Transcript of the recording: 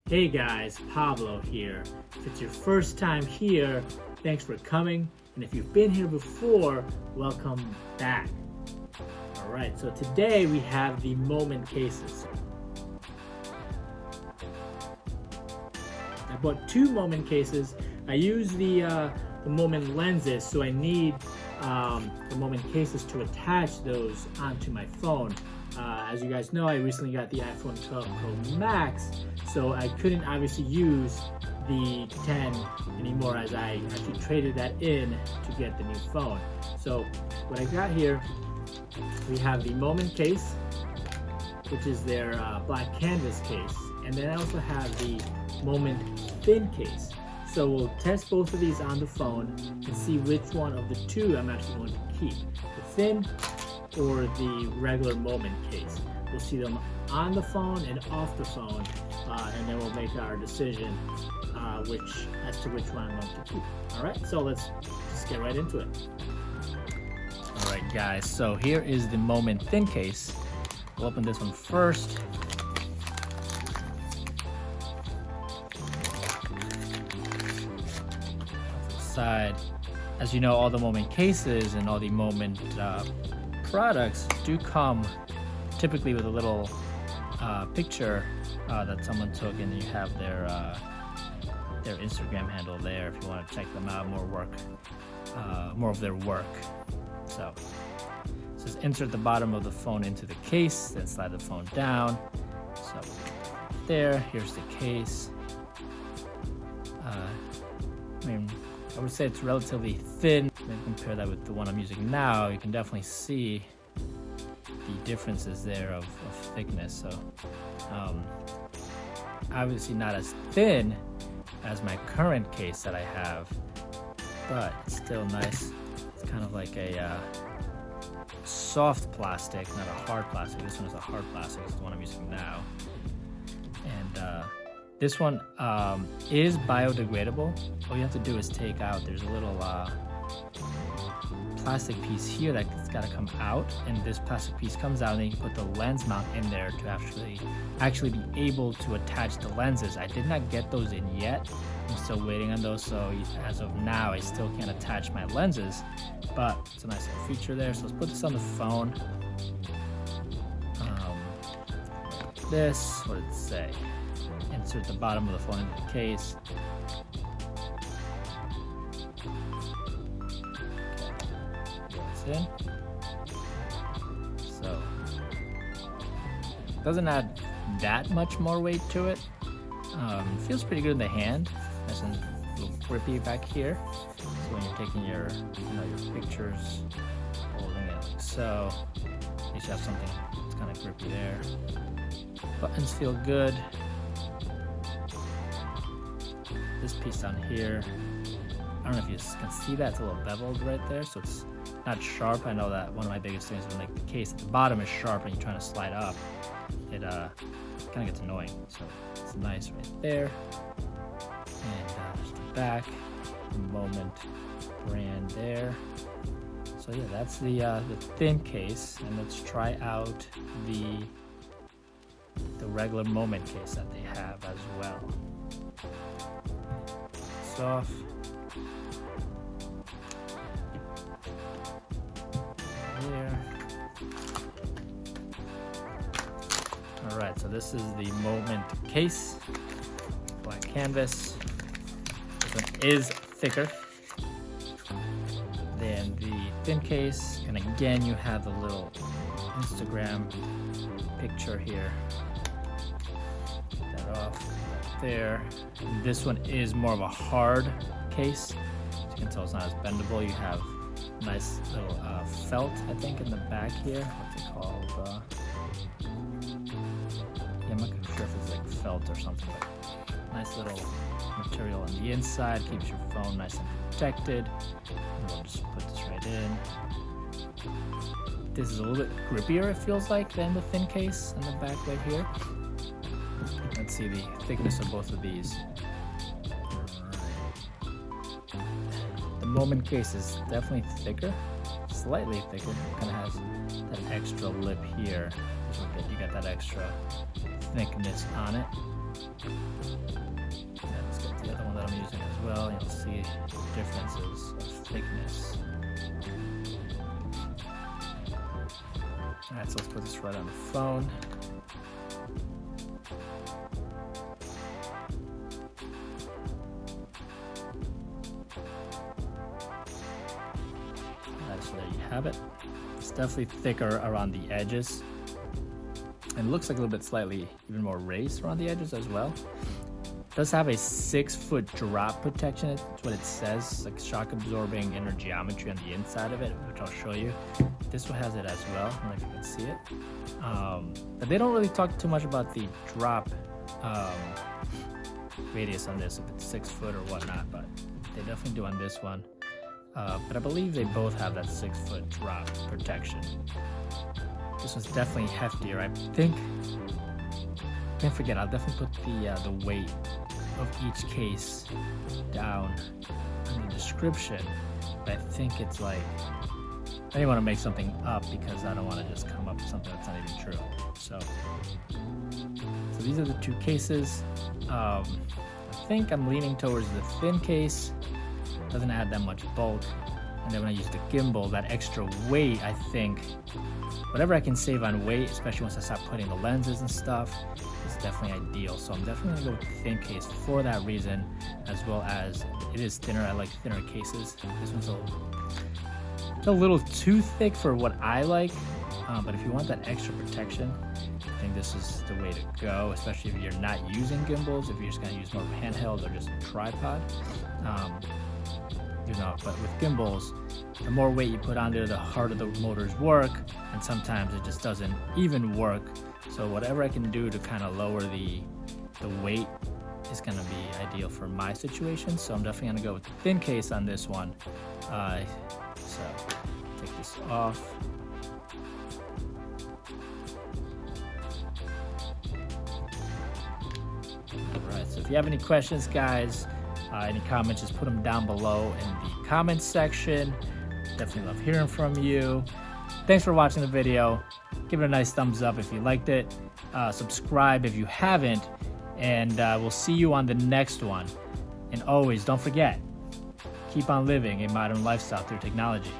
Hey guys, Pablo here. If it's your first time here, thanks for coming. And if you've been here before, welcome back. Alright, so today we have the Moment cases. I bought two Moment cases. I use the Moment lenses, so I need the Moment cases to attach those onto my phone. As you guys know, I recently got the iPhone 12 Pro Max, so I couldn't obviously use the 10 anymore as I actually traded that in to get the new phone. So what I got here, we have the Moment case, which is their black canvas case, and then I also have the Moment thin case. So we'll test both of these on the phone and see which one of the two I'm actually going to keep, the thin or the regular Moment case. We'll see them on the phone and off the phone, and then we'll make our decision as to which one I'm going to keep. All right, so let's just get right into it. All right, guys, so here is the Moment thin case. We'll open this one first. Side. As you know, all the Moment cases and all the Moment products do come typically with a little picture that someone took, and you have their Instagram handle there if you want to check them out, more of their work. So just insert the bottom of the phone into the case, then slide the phone down. So there, here's the case. I would say it's relatively thin. Maybe compare that with the one I'm using now. You can definitely see the differences there of thickness. So obviously not as thin as my current case that I have, but it's still nice. It's kind of like a soft plastic, not a hard plastic. This one is a hard plastic. It's the one I'm using now. And this one is biodegradable. All you have to do is take out, there's a little plastic piece here that's got to come out, and this plastic piece comes out, and then you can put the lens mount in there to actually be able to attach the lenses. I did not get those in yet. I'm still waiting on those, so as of now I still can't attach my lenses, but it's a nice little feature there. So let's put this on the phone. This, what did it say? Insert the bottom of the phone into the case. In. So doesn't add that much more weight to it. Feels pretty good in the hand. Nice and a little grippy back here. So when you're taking your pictures, holding it like so, at least you have something that's kind of grippy there. Buttons feel good. This piece down here, I don't know if you can see that, it's a little beveled right there, so it's not sharp. I know that one of my biggest things when the case at the bottom is sharp and you're trying to slide up, it kind of gets annoying. So it's nice right there. And there's the back, the Moment brand there. So yeah, that's the thin case, and let's try out the regular Moment case that they have as well. Off. There. All right, so this is the Moment case, black canvas. This one is thicker than the thin case, and again you have the little Instagram picture here. Get that off. There. This one is more of a hard case. As you can tell, it's not as bendable. You have nice little felt, I think, in the back here. What's it called? Yeah, I'm not sure if it's like felt or something, but nice little material on the inside. Keeps your phone nice and protected. And we'll just put this right in. This is a little bit grippier, it feels like, than the thin case in the back right here. Let's see the thickness of both of these. The Moment case is definitely thicker, slightly thicker. It kind of has that extra lip here. So you get that extra thickness on it. let's get the other one that I'm using as well. You'll see differences of thickness. Alright, so let's put this right on the phone. Alright, so there you have it. It's definitely thicker around the edges. And it looks like a little bit slightly even more raised around the edges as well. It does have a 6-foot drop protection. That's what it says, like shock absorbing inner geometry on the inside of it, which I'll show you. This one has it as well. I don't know if you can see it. But they don't really talk too much about the drop radius on this, if it's 6 foot or whatnot, but they definitely do on this one. But I believe they both have that 6-foot drop protection. This one's definitely heftier. I think, can't forget, I'll definitely put the weight of each case down in the description. But I think it's like, I didn't want to make something up because I don't want to just come up with something that's not even true. So these are the 2 cases. I think I'm leaning towards the thin case. Doesn't add that much bulk. And then when I use the gimbal, that extra weight, I think, whatever I can save on weight, especially once I start putting the lenses and stuff, is definitely ideal. So I'm definitely gonna go with the thin case for that reason, as well as it is thinner. I like thinner cases. This one's a little too thick for what I like, but if you want that extra protection, I think this is the way to go, especially if you're not using gimbals, if you're just gonna use more of a handheld or just a tripod. But with gimbals, the more weight you put on there, the harder the motors work, and sometimes it just doesn't even work. So whatever I can do to kind of lower the weight is going to be ideal for my situation. So I'm definitely going to go with the thin case on this one. So take this off. Alright, so if you have any questions, guys, any comments, just put them down below in the comments section. Definitely love hearing from you. Thanks for watching the video. Give it a nice thumbs up if you liked it. Subscribe if you haven't. And we'll see you on the next one. And always, don't forget, keep on living a modern lifestyle through technology.